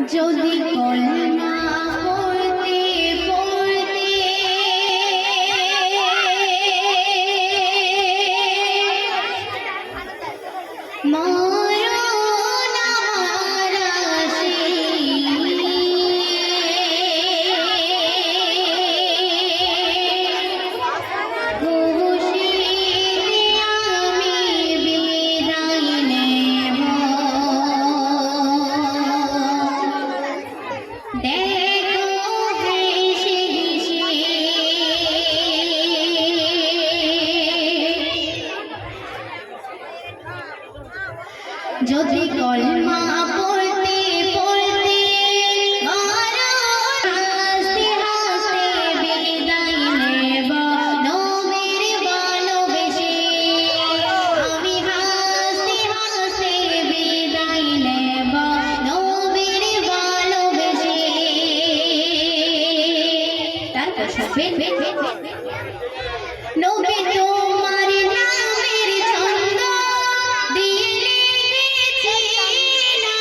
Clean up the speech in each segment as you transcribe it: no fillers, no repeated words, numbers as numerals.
যদি কলমা পড়তে পড়তে মরণ আমার আসে, খুশিতে আমি বিদায় নেব। দেখো হেসে হেসে যদি কলমা পড়তে পড়তে হাসতে হাসতে বিদায় নেব। নবীর ভালোবেসে আমি হাসতে হাসতে বিদায় নেব। নবীর ভালোবেসে তারপর শুনবেন নবী তোমার নামের ছন্দ দিলে গেছে না,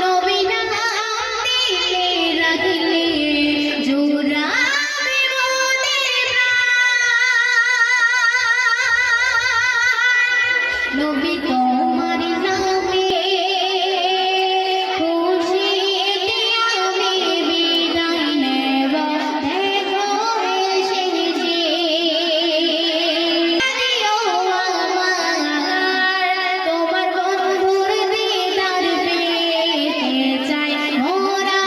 নবী নাম দিলে রাখলে জোড়াবে মনের প্রাণ। নবী তোমার নামে খুশিতে আমি বিদায় নেব। দেখো হেসে হেসে দিও আমার তোমার বন্ধুর দিদার পেতে চাই মোরা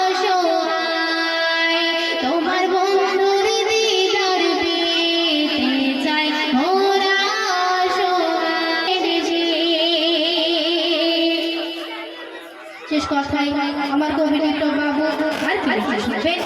অসহায়। তোমার বন্ধুর দিদার পেতে চাই মোরা অসহায়। শেষ কথায় আমার কবি বাবু আর কি শুনবেন।